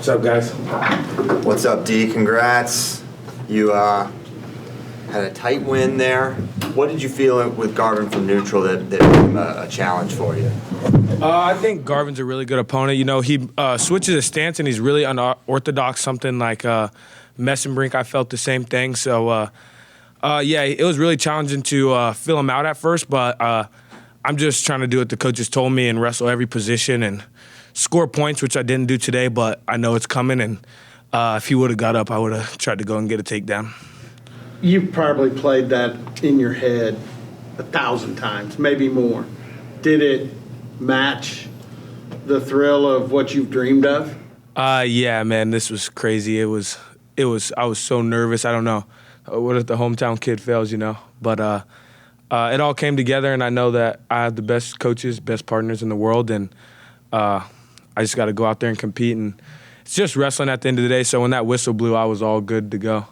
What's up, guys? What's up, D? Congrats. You had a tight win there. What did you feel with Garvin from neutral that became a challenge for you? I think Garvin's a really good opponent. You know, he switches his stance and he's really unorthodox, something like Messenbrink. I felt the same thing. So, yeah, it was really challenging to fill him out at first, but I'm just trying to do what the coaches told me and wrestle every position and score points, which I didn't do today, but I know it's coming, and if he would have got up, I would have tried to go and get a takedown. You've probably played that in your head 1,000 times, maybe more. Did it match the thrill of what you've dreamed of? Yeah, man, this was crazy. It was. I was so nervous. I don't know. What if the hometown kid fails, you know? But it all came together, and I know that I have the best coaches, best partners in the world, and I just got to go out there and compete. And it's just wrestling at the end of the day, so when that whistle blew, I was all good to go.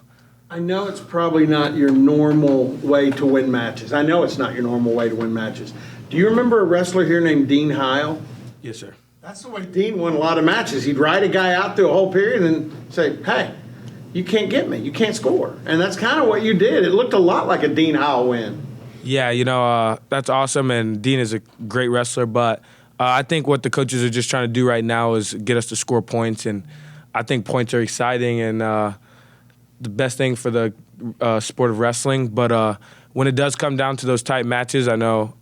I know it's probably not your normal way to win matches. I know it's not your normal way to win matches. Do you remember a wrestler here named Dean Heil? Yes, sir. That's the way Dean won a lot of matches. He'd ride a guy out through a whole period and say, hey, you can't get me. You can't score. And that's kind of what you did. It looked a lot like a Dean Heil win. Yeah, you know, that's awesome, and Dean is a great wrestler, but I think what the coaches are just trying to do right now is get us to score points, and I think points are exciting and the best thing for the sport of wrestling. But when it does come down to those tight matches, I know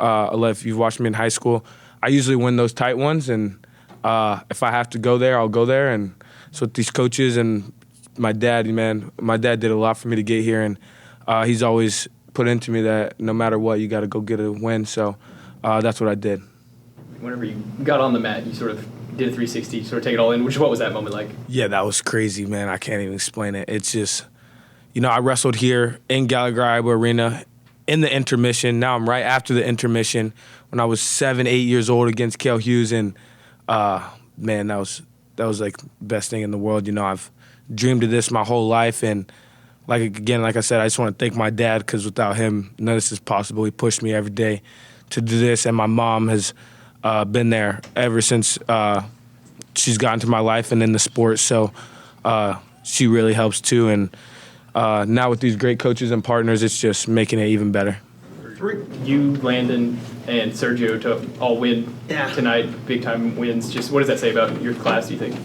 if you've watched me in high school, I usually win those tight ones, and if I have to go there, I'll go there. And so with these coaches and my dad, man, my dad did a lot for me to get here, and he's always put into me that no matter what, you got to go get a win. So that's what I did. Whenever you got on the mat, you sort of did a 360, sort of take it all in. What was that moment like? Yeah, that was crazy, man. I can't even explain it. It's just, you know, I wrestled here in Gallagher-Iba Arena in the intermission. Now I'm right after the intermission when I was 7, 8 years old against Cale Hughes, and man, that was like the best thing in the world. You know, I've dreamed of this my whole life, and like I said, I just want to thank my dad, because without him, none of this is possible. He pushed me every day to do this, and my mom has been there ever since she's gotten to my life and in the sport. So she really helps too. And now with these great coaches and partners, it's just making it even better. You, Landon, and Sergio to all win tonight, big-time wins. Just what does that say about your class, do you think?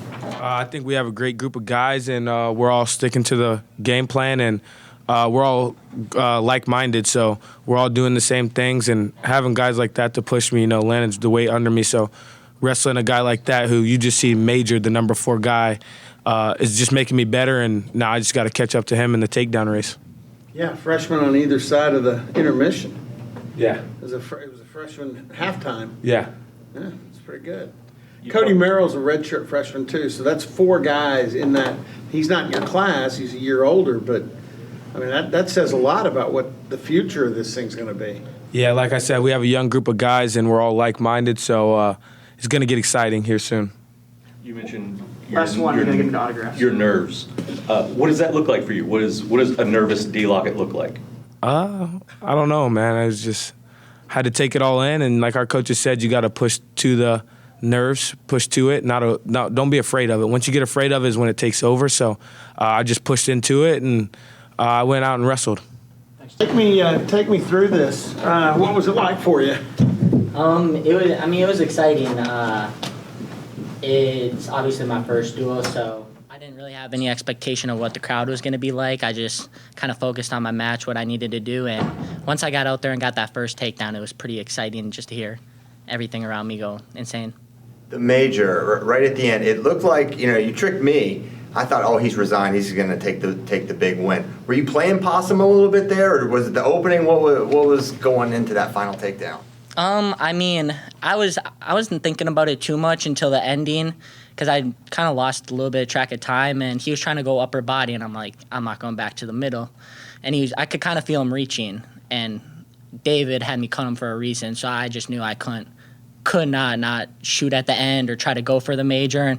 I think we have a great group of guys, and we're all sticking to the game plan, and we're all like-minded, so we're all doing the same things, and having guys like that to push me, you know, Landon's the weight under me, so wrestling a guy like that who you just see major, the number 4 guy, is just making me better, and now I just got to catch up to him in the takedown race. Yeah, freshman on either side of the intermission. Yeah. It was a freshman halftime. Yeah. Yeah, it's pretty good. Cody Merrill's a redshirt freshman too, so that's 4 guys in that. He's not in your class, he's a year older, but I mean, that says a lot about what the future of this thing's going to be. Yeah, like I said, we have a young group of guys, and we're all like-minded, so it's going to get exciting here soon. You mentioned Last one, you're going to get into autographs. your nerves. What does that look like for you? What does a nervous D. Lockett look like? I don't know, man. I was just had to take it all in, and like our coaches said, you got to push to the nerves, push to it. Don't be afraid of it. Once you get afraid of it is when it takes over. So I just pushed into it, and I went out and wrestled. Take me through this. What was it like for you? It was exciting. It's obviously my first duel, so I didn't really have any expectation of what the crowd was going to be like. I just kind of focused on my match, what I needed to do, and once I got out there and got that first takedown, it was pretty exciting just to hear everything around me go insane. The major, right at the end, it looked like, you know, you tricked me. I thought, oh, he's resigned. He's going to take the big win. Were you playing possum a little bit there, or was it the opening? What was going into that final takedown? I wasn't thinking about it too much until the ending, because I kind of lost a little bit of track of time, and he was trying to go upper body, and I'm like, I'm not going back to the middle. And I could kind of feel him reaching, and David had me cut him for a reason, so I just knew I could not shoot at the end or try to go for the major, and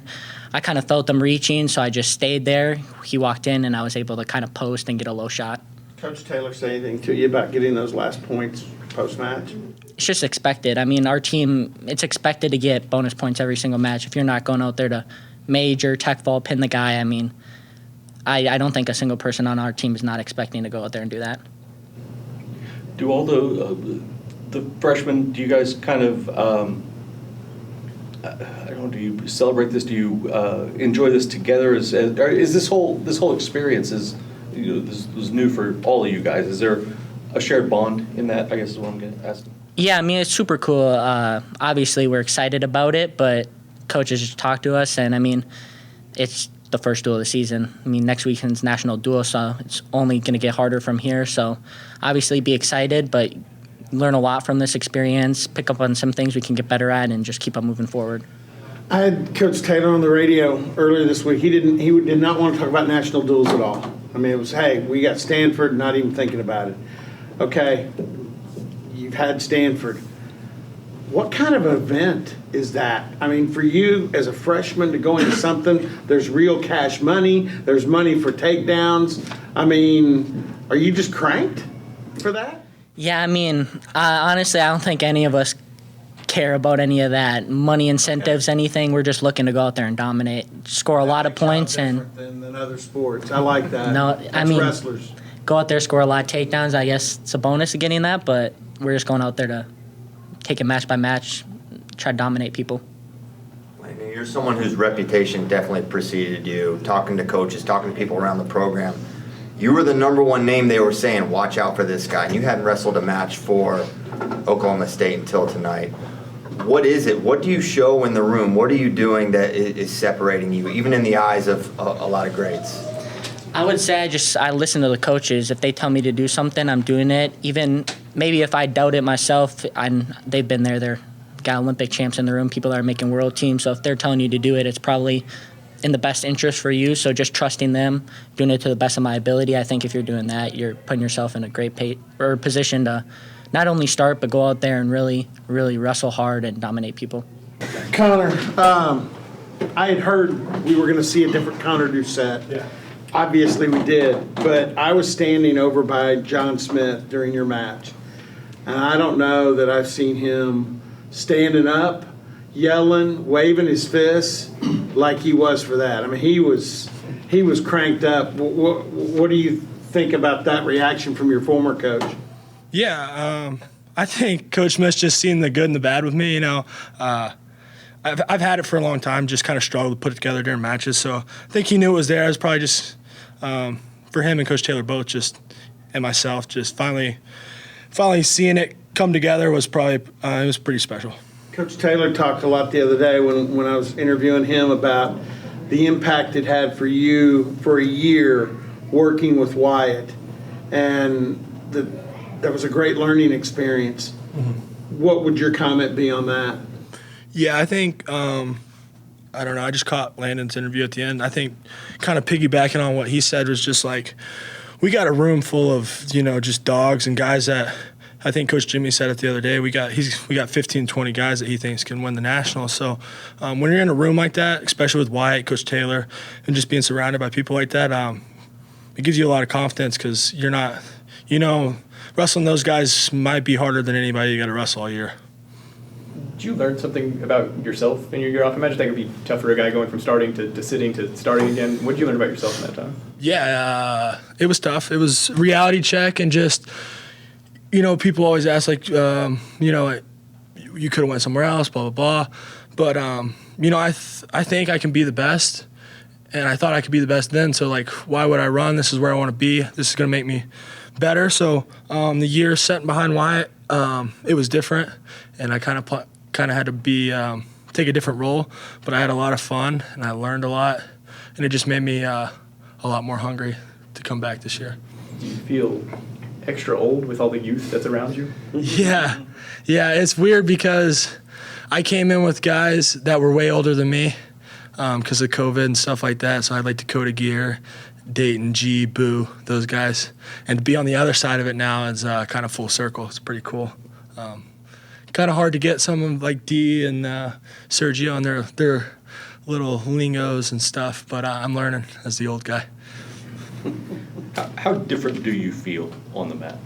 I kind of felt him reaching, so I just stayed there. He walked in, and I was able to kind of post and get a low shot. Coach Taylor say anything to you about getting those last points post-match? It's just expected. I mean, our team, it's expected to get bonus points every single match. If you're not going out there to major tech ball, pin the guy. I mean, I don't think a single person on our team is not expecting to go out there and do that. Do all the freshmen, do you guys kind of, I don't know, do you celebrate this? Do you enjoy this together? Is this whole experience this was new for all of you guys? Is there a shared bond in that, I guess is what I'm going to ask? Yeah, I mean, it's super cool. Obviously, we're excited about it, but coaches just talk to us, and I mean, it's the first duel of the season. I mean, next weekend's national duel, so it's only going to get harder from here. So obviously be excited, but learn a lot from this experience, pick up on some things we can get better at, and just keep on moving forward. I had Coach Taylor on the radio earlier this week. He did not want to talk about national duels at all. I mean, it was, hey, we got Stanford, not even thinking about it. Okay, you've had Stanford. What kind of event is that? I mean, for you as a freshman to go into something, there's real cash money, there's money for takedowns. I mean, are you just cranked for that? Yeah, I mean, honestly, I don't think any of us care about any of that. Money, incentives, anything. We're just looking to go out there and dominate, score a lot of points. Different than other sports. I like that. No, That's I mean, wrestlers. Go out there, score a lot of takedowns. I guess it's a bonus of getting that, but we're just going out there to take it match by match, try to dominate people. You're someone whose reputation definitely preceded you, talking to coaches, talking to people around the program. You were the number one name they were saying, watch out for this guy. And you hadn't wrestled a match for Oklahoma State until tonight. What is it? What do you show in the room? What are you doing that is separating you, even in the eyes of a lot of greats? I would say I listen to the coaches. If they tell me to do something, I'm doing it. Even maybe if I doubt it myself, they've been there. They're got Olympic champs in the room, people that are making world teams. So if they're telling you to do it, it's probably in the best interest for you. So just trusting them, doing it to the best of my ability. I think if you're doing that, you're putting yourself in a great position to not only start, but go out there and really, really wrestle hard and dominate people. Konnor, I had heard we were going to see a different Konner Doucet. Yeah. Obviously we did, but I was standing over by John Smith during your match, and I don't know that I've seen him standing up, yelling, waving his fists like he was for that. I mean, he was cranked up. What do you think about that reaction from your former coach? Yeah, I think Coach Smith's just seen the good and the bad with me. You know, I've had it for a long time, just kind of struggled to put it together during matches. So I think he knew it was there. It was probably just for him and Coach Taylor both, and myself, just finally seeing it come together was probably it was pretty special. Coach Taylor talked a lot the other day when I was interviewing him about the impact it had for you for a year working with Wyatt, and that was a great learning experience. Mm-hmm. What would your comment be on that? Yeah, I think I don't know. I just caught Landon's interview at the end. I think kind of piggybacking on what he said was just like we got a room full of just dogs and guys that I think Coach Jimmy said it the other day. We got 15, 20 guys that he thinks can win the national. So when you're in a room like that, especially with Wyatt, Coach Taylor, and just being surrounded by people like that, it gives you a lot of confidence because you're not, wrestling those guys might be harder than anybody you got to wrestle all year. Did you learn something about yourself in your year off? I imagine that could be tough for a guy going from starting to sitting to starting again. What did you learn about yourself in that time? Yeah, it was tough. It was reality check and just, people always ask like, you could have went somewhere else, blah, blah, blah. But, I think I can be the best. And I thought I could be the best then. So, like, why would I run? This is where I want to be. This is going to make me better. So the year set behind Wyatt, it was different. And I kind of had to be take a different role. But I had a lot of fun, and I learned a lot. And it just made me a lot more hungry to come back this year. Do you feel extra old with all the youth that's around you? Yeah, it's weird because I came in with guys that were way older than me because of COVID and stuff like that. So I had like Dakota Gear, Dayton, G, Boo, those guys. And to be on the other side of it now is kind of full circle. It's pretty cool. Kind of hard to get someone like D and Sergio on their little lingos and stuff, but I'm learning as the old guy. How different do you feel on the mat?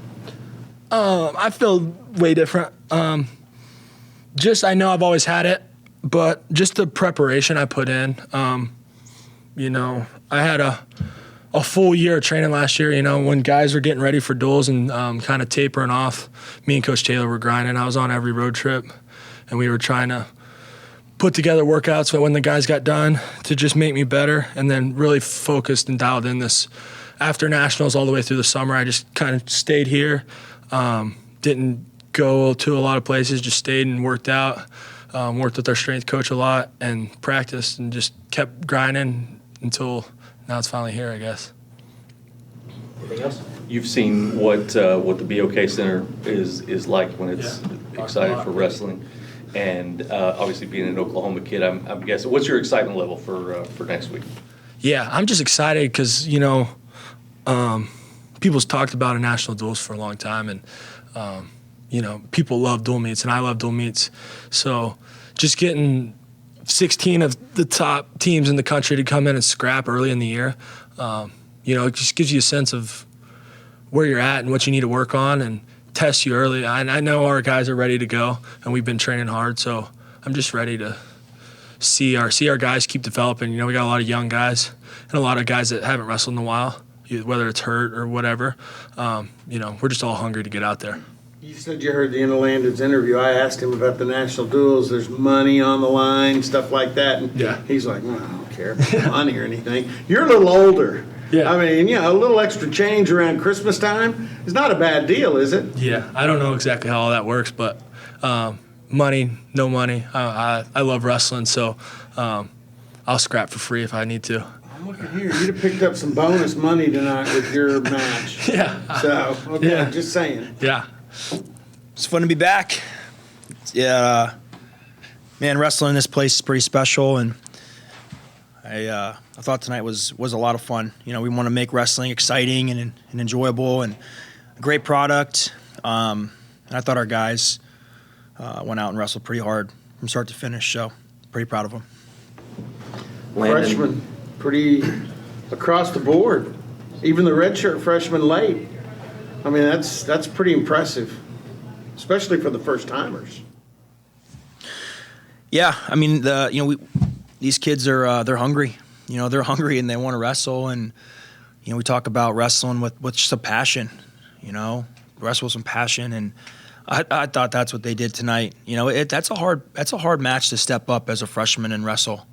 I feel way different. I know I've always had it, but just the preparation I put in. I had a full year of training last year. When guys were getting ready for duels and kind of tapering off, me and Coach Taylor were grinding. I was on every road trip, and we were trying to put together workouts when the guys got done to just make me better, and then really focused and dialed in this after nationals all the way through the summer. I just kind of stayed here, didn't go to a lot of places, just stayed and worked out, worked with our strength coach a lot and practiced and just kept grinding until now it's finally here, I guess. Anything else? You've seen what the BOK Center is like when it's excited for wrestling. And obviously being an Oklahoma kid, I'm guessing. What's your excitement level for next week? Yeah, I'm just excited because, people's talked about a national duels for a long time. And, people love dual meets, and I love dual meets. So just getting 16 of the top teams in the country to come in and scrap early in the year, it just gives you a sense of where you're at and what you need to work on and test you early. I know our guys are ready to go, and we've been training hard, so I'm just ready to see our guys keep developing. We got a lot of young guys and a lot of guys that haven't wrestled in a while, whether it's hurt or whatever. We're just all hungry to get out there. You said you heard the end of Landon's interview. I asked him about the national duels. There's money on the line, stuff like that. And he's like, well, I don't care about money or anything. You're a little older. Yeah. I mean, a little extra change around Christmas time is not a bad deal, is it? Yeah, I don't know exactly how all that works, but money, no money. I love wrestling, so I'll scrap for free if I need to. I'm looking here. You'd have picked up some bonus money tonight with your match. Yeah. So, just saying. Yeah. It's fun to be back. Yeah, man, wrestling in this place is pretty special, and I thought tonight was a lot of fun. We want to make wrestling exciting and enjoyable and a great product. And I thought our guys went out and wrestled pretty hard from start to finish, so pretty proud of them. Freshman, pretty across the board. Even the redshirt freshman late. I mean, that's pretty impressive, especially for the first timers. Yeah, I mean these kids are they're hungry. They're hungry and they want to wrestle, and we talk about wrestling with just a passion. Wrestle with some passion, and I thought that's what they did tonight. That's a hard match to step up as a freshman and wrestle.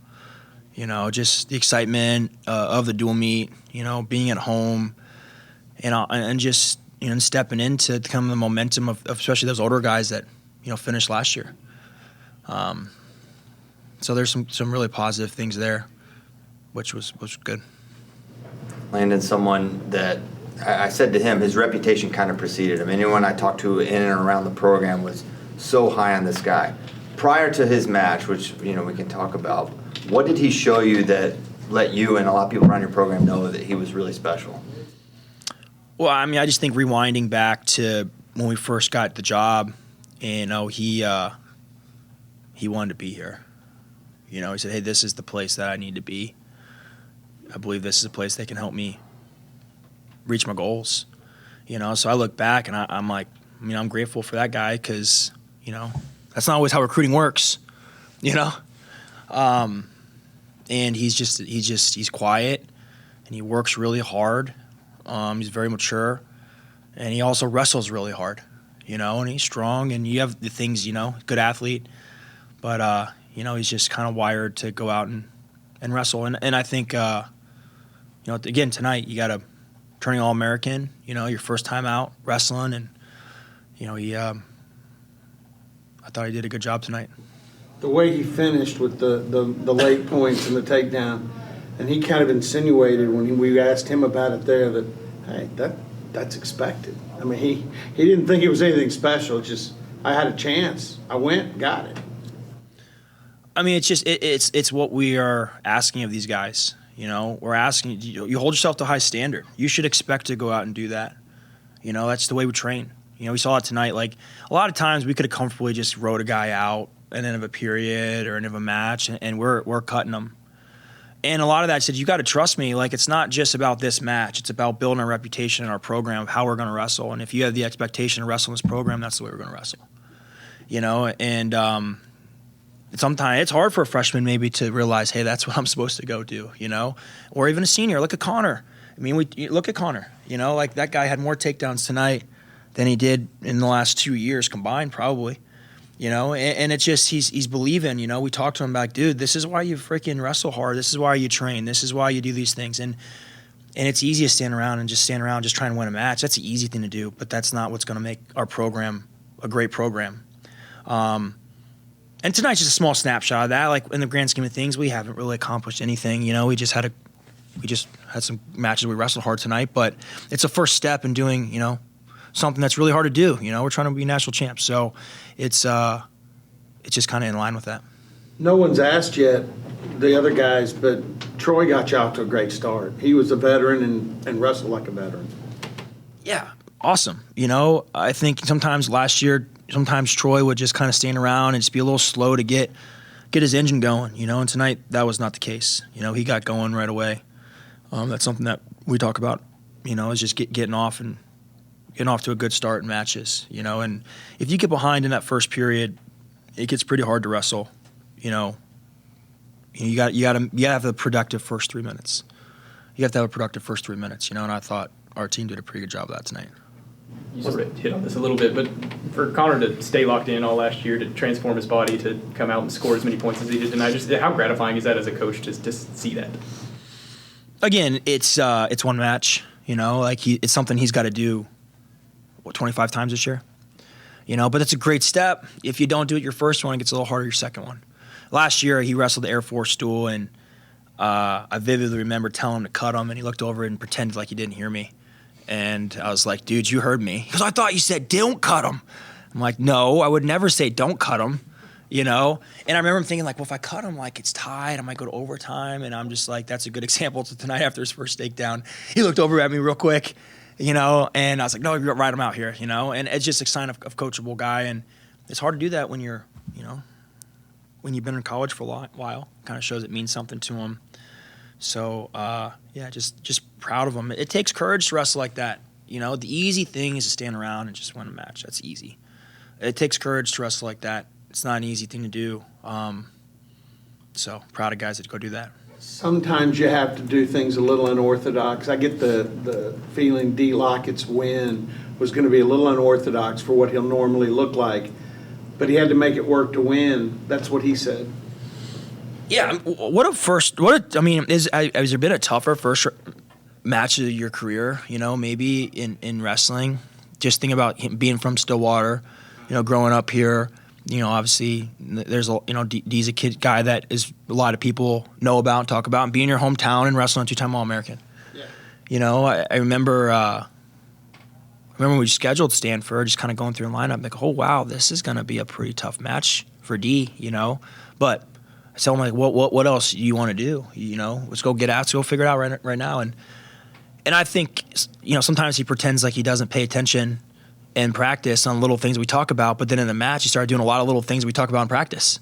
Just the excitement of the dual meet. Being at home, and just stepping into kind of the momentum of especially those older guys that finished last year. So there's some really positive things there, which was good. Landon, someone that I said to him, his reputation kind of preceded him. Anyone I talked to in and around the program was so high on this guy. Prior to his match, which we can talk about, what did he show you that let you and a lot of people around your program know that he was really special? Well, I mean, I just think rewinding back to when we first got the job, he wanted to be here. He said, hey, this is the place that I need to be. I believe this is a place that can help me reach my goals. So I look back and I'm like, I'm grateful for that guy because, that's not always how recruiting works, and he's quiet and he works really hard. He's very mature, and he also wrestles really hard, and he's strong, and you have the things, good athlete, but, he's just kind of wired to go out and wrestle. And I think, again, tonight you got a turning All-American, your first time out wrestling, and, I thought he did a good job tonight. The way he finished with the late points and the takedown, and he kind of insinuated when we asked him about it there that, hey, that's expected. I mean, he didn't think it was anything special. It's just, I had a chance. I went, got it. I mean, it's just it's what we are asking of these guys. We're asking you hold yourself to a high standard. You should expect to go out and do that. That's the way we train. We saw it tonight. Like a lot of times, we could have comfortably just rode a guy out at the end of a period or end of a match, and we're cutting them. And a lot of that said, you got to trust me. Like it's not just about this match. It's about building a reputation in our program of how we're going to wrestle. And if you have the expectation to wrestle in this program, that's the way we're going to wrestle. And sometimes it's hard for a freshman maybe to realize, hey, that's what I'm supposed to go do, or even a senior. Look at Konnor. I mean, look at Konnor. Like that guy had more takedowns tonight than he did in the last 2 years combined, probably. And it's just he's believing. We talked to him about, dude, this is why you freaking wrestle hard. This is why you train. This is why you do these things. And it's easy to stand around just try and win a match. That's the easy thing to do, but that's not what's going to make our program a great program. And tonight's just a small snapshot of that. Like in the grand scheme of things, we haven't really accomplished anything. We just had some matches we wrestled hard tonight, but it's a first step in doing something that's really hard to do. We're trying to be national champs, so it's just kind of in line with that. No one's asked yet the other guys, but Troy got you off to a great start. He was a veteran and wrestled like a veteran. Yeah, awesome. I think last year, sometimes Troy would just kind of stand around and just be a little slow to get his engine going, and tonight that was not the case. He got going right away. That's something that we talk about, is just getting off to a good start in matches, and if you get behind in that first period, it gets pretty hard to wrestle. You got to have a productive first 3 minutes. You have to have a productive first 3 minutes, and I thought our team did a pretty good job of that tonight. You sort of hit on this a little bit, but for Konnor to stay locked in all last year, to transform his body, to come out and score as many points as he did tonight, just how gratifying is that as a coach to see that? Again, it's one match, it's something he's got to do, 25 times this year? But that's a great step. If you don't do it your first one, it gets a little harder your second one. Last year, he wrestled the Air Force stool, and I vividly remember telling him to cut him, and he looked over and pretended like he didn't hear me. And I was like, dude, you heard me. He goes, I thought you said don't cut him. I'm like, no, I would never say don't cut him, And I remember him thinking, like, well, if I cut him, like, it's tied, I might go to overtime. And I'm just like, that's a good example to tonight after his first takedown. He looked over at me real quick, and I was like, no, you're right, I'm out here, And it's just a sign of coachable guy. And it's hard to do that when you're, when you've been in college for a while. Kind of shows it means something to him. So, just proud of him. It takes courage to wrestle like that. The easy thing is to stand around and just win a match. That's easy. It takes courage to wrestle like that. It's not an easy thing to do. So, proud of guys that go do that. Sometimes you have to do things a little unorthodox. I get the feeling D. Lockett's win was going to be a little unorthodox for what he'll normally look like, but he had to make it work to win. That's what he said. Yeah, has there been a tougher first match of your career, maybe in wrestling? Just think about him being from Stillwater, growing up here, obviously there's D's a guy that is a lot of people know about and talk about, and being in your hometown and wrestling a two-time All-American. Yeah. I remember when we scheduled Stanford, just kind of going through the lineup, like, oh, wow, this is going to be a pretty tough match for D, but I tell him, like, what else do you want to do? Let's go let's go figure it out right now. And I think, sometimes he pretends like he doesn't pay attention in practice on little things we talk about, but then in the match, he started doing a lot of little things we talk about in practice,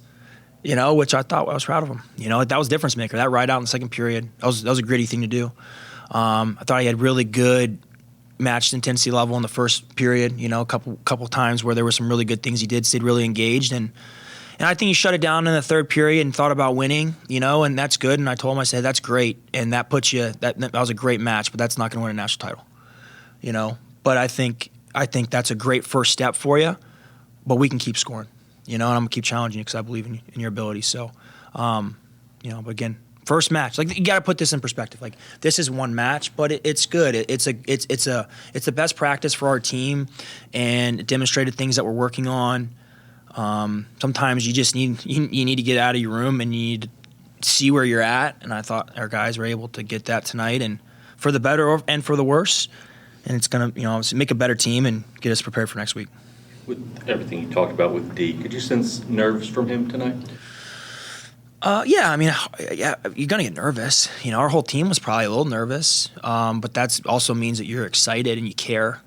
which I thought I was proud of him. That was a difference maker. That ride out in the second period, that was a gritty thing to do. I thought he had really good matched intensity level in the first period, a couple times where there were some really good things he did, stayed really engaged, and I think he shut it down in the third period and thought about winning, and that's good. And I told him, I said, that's great. And that puts you, that was a great match, but that's not going to win a national title, But I think that's a great first step for you, but we can keep scoring, and I'm going to keep challenging you because I believe in your ability. So, but again, first match, like, you got to put this in perspective. Like, this is one match, but it's good. It's the best practice for our team, and it demonstrated things that we're working on. Sometimes you just need to get out of your room and you need to see where you're at. And I thought our guys were able to get that tonight, and for the better and for the worse. And it's going to, obviously make a better team and get us prepared for next week. With everything you talked about with D, could you sense nerves from him tonight? Yeah, you're going to get nervous. Our whole team was probably a little nervous, but that also means that you're excited and you care.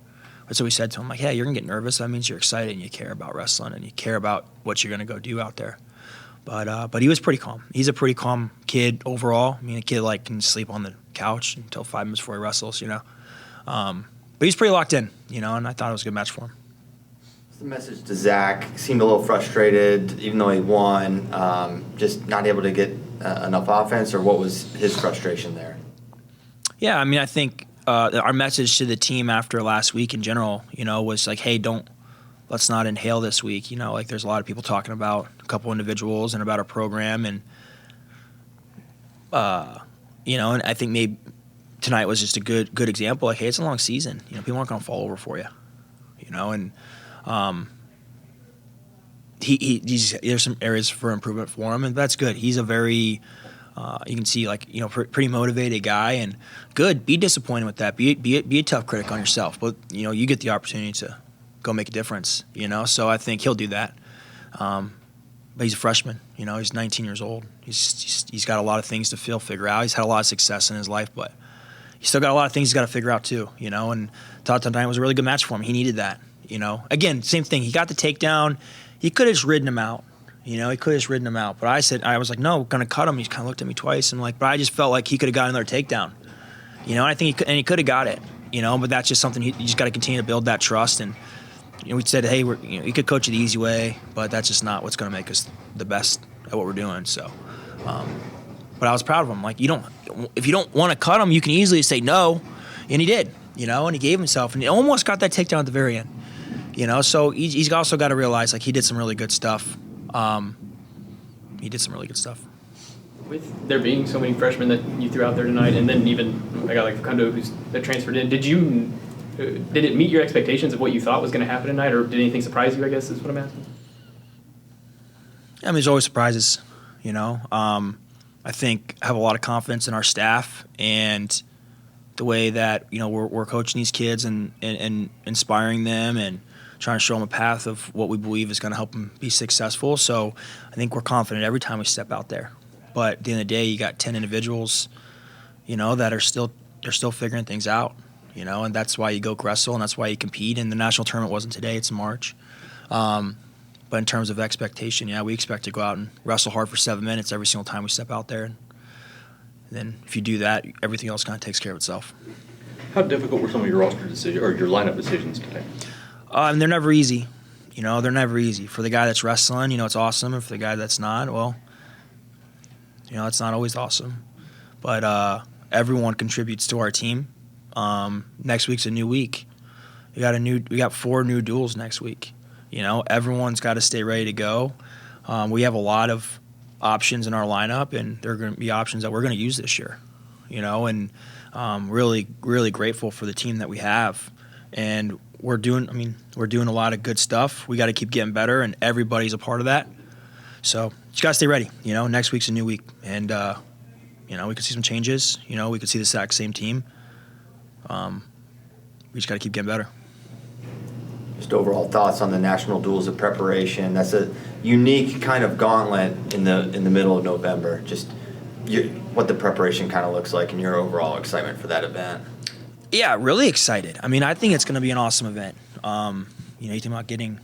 That's what we said to him, like, hey, you're going to get nervous. That means you're excited and you care about wrestling and you care about what you're going to go do out there. But he was pretty calm. He's a pretty calm kid overall. A kid can sleep on the couch until 5 minutes before he wrestles, But he's pretty locked in, and I thought it was a good match for him. The message to Zach seemed a little frustrated, even though he won, just not able to get enough offense, or what was his frustration there? Yeah, I mean, I think our message to the team after last week in general, was like, hey, let's not inhale this week. Like there's a lot of people talking about a couple individuals and about our program, and and I think maybe tonight was just a good example. Like, hey, it's a long season. People aren't going to fall over for you. And there's some areas for improvement for him, and that's good. He's a very you can see pretty motivated guy, and good. Be disappointed with that. Be a tough critic on yourself, but you get the opportunity to go make a difference. So I think he'll do that. But he's a freshman. He's 19 years old. He's got a lot of things to figure out. He's had a lot of success in his life, but he's still got a lot of things he's got to figure out too. And Todd tonight was a really good match for him. He needed that. Again, same thing. He got the takedown. He could have just ridden him out. He could have just ridden him out. But I was like, no, we're gonna cut him. He kind of looked at me twice, and but I just felt like he could have gotten another takedown. I think he could have got it. But that's just something you just got to continue to build that trust. And we said, hey, you could coach it the easy way, but that's just not what's gonna make us the best at what we're doing. So, but I was proud of him. Like if you don't want to cut him, you can easily say no, and he did. And he gave himself, and he almost got that takedown at the very end. So he's also got to realize he did some really good stuff. He did some really good stuff. With there being so many freshmen that you threw out there tonight, and then even a guy like Konner that transferred in, did it meet your expectations of what you thought was going to happen tonight, or did anything surprise you, I guess is what I'm asking? I mean, there's always surprises, I think I have a lot of confidence in our staff and the way that, we're coaching these kids and inspiring them and trying to show them a path of what we believe is going to help them be successful. So I think we're confident every time we step out there. But at the end of the day, you got 10 individuals, that are still figuring things out, and that's why you go wrestle and that's why you compete. And the national tournament wasn't today; it's in March. But in terms of expectation, we expect to go out and wrestle hard for 7 minutes every single time we step out there. And then if you do that, everything else kind of takes care of itself. How difficult were some of your roster decisions or your lineup decisions today? And they're never easy. They're never easy. For the guy that's wrestling, it's awesome. And for the guy that's not, well, it's not always awesome. But everyone contributes to our team. Next week's a new week. We got 4 new duels next week. Everyone's got to stay ready to go. We have a lot of options in our lineup, and they're going to be options that we're going to use this year. And really, really grateful for the team that we have. And we're doing a lot of good stuff. We got to keep getting better, and everybody's a part of that. So you got to stay ready. Next week's a new week, and we could see some changes. We could see the exact same team. We just got to keep getting better. Just overall thoughts on the national duels of preparation. That's a unique kind of gauntlet in the middle of November. Just what the preparation kind of looks like, and your overall excitement for that event. Yeah, really excited. I mean, I think it's going to be an awesome event. You think about getting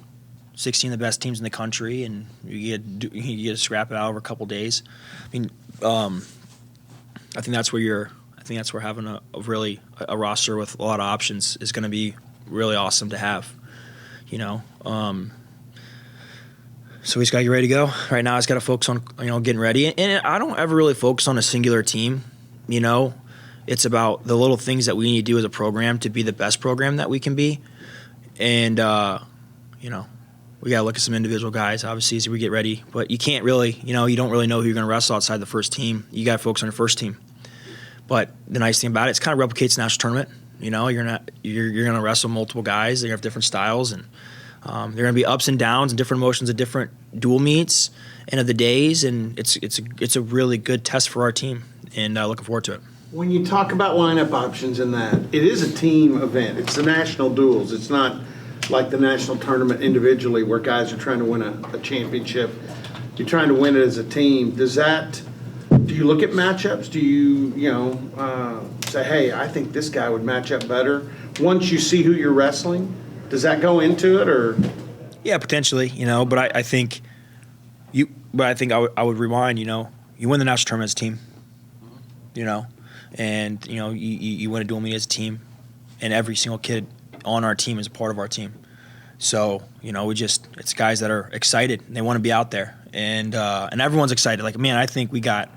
16 of the best teams in the country, and you get to scrap it out over a couple days. I mean, I think that's where having a roster with a lot of options is going to be really awesome to have. So we just got to get ready to go. Right now, I just got to focus on getting ready, and I don't ever really focus on a singular team. It's about the little things that we need to do as a program to be the best program that we can be. And, we got to look at some individual guys, obviously, as we get ready. But you can't really, you don't really know who you're going to wrestle outside the first team. You got to focus on your first team. But the nice thing about it, it's kind of replicates the national tournament. You're going to wrestle multiple guys. They have different styles. And there are going to be ups and downs and different emotions at different dual meets and of the days. And it's a really good test for our team. And looking forward to it. When you talk about lineup options in that, it is a team event. It's the national duels. It's not like the national tournament individually where guys are trying to win a championship. You're trying to win it as a team. Do you look at matchups? Do you, say, hey, I think this guy would match up better once you see who you're wrestling? Does that go into it, or? Yeah, potentially, but I think I would rewind, you win the national tournament as a team, and you win a dual meet as a team, and every single kid on our team is a part of our team. So, it's guys that are excited and they want to be out there, and everyone's excited. Like, man, I think we got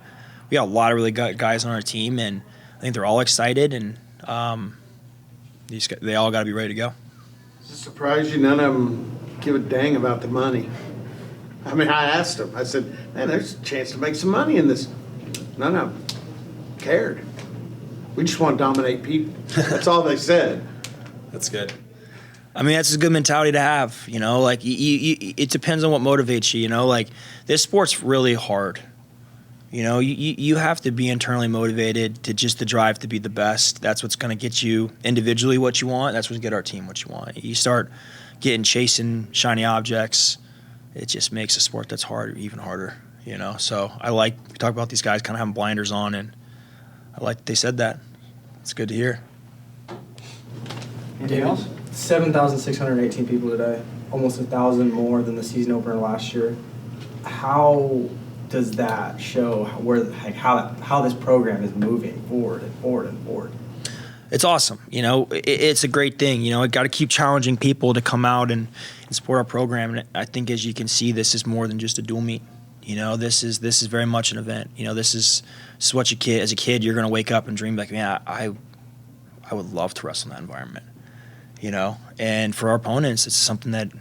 a lot of really good guys on our team, and I think they're all excited, and they all got to be ready to go. Does it surprise you none of them give a dang about the money? I mean, I asked them. I said, man, there's a chance to make some money in this. None of them cared. We just want to dominate people. That's all they said. That's good. I mean, that's a good mentality to have, like it depends on what motivates you, like this sport's really hard. You have to be internally motivated to drive to be the best. That's what's going to get you individually what you want. That's what's get our team what you want. You start chasing shiny objects, it just makes a sport that's hard even harder, So we talk about these guys kind of having blinders on, and I like that they said that. It's good to hear. Anything else? 7,618 people today, almost 1,000 more than the season opener last year. How does that show how this program is moving forward and forward and forward? It's awesome. It's a great thing. Got to keep challenging people to come out and support our program. And I think, as you can see, this is more than just a dual meet. This is very much an event. This is what as a kid, you're going to wake up and dream like, man, I would love to wrestle in that environment. And for our opponents, it's something that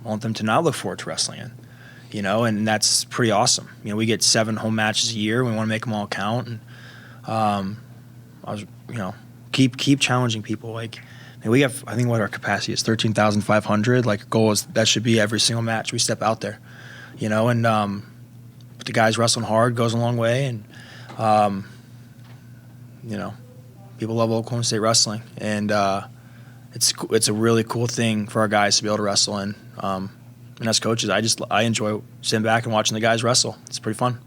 I want them to not look forward to wrestling in, and that's pretty awesome. We get 7 home matches a year. We want to make them all count, and keep challenging people. Like, we have, I think what our capacity is 13,500. Like, goal is that should be every single match we step out there, and but the guys wrestling hard goes a long way, and people love Oklahoma State wrestling, and it's a really cool thing for our guys to be able to wrestle in. And as coaches, I enjoy sitting back and watching the guys wrestle. It's pretty fun.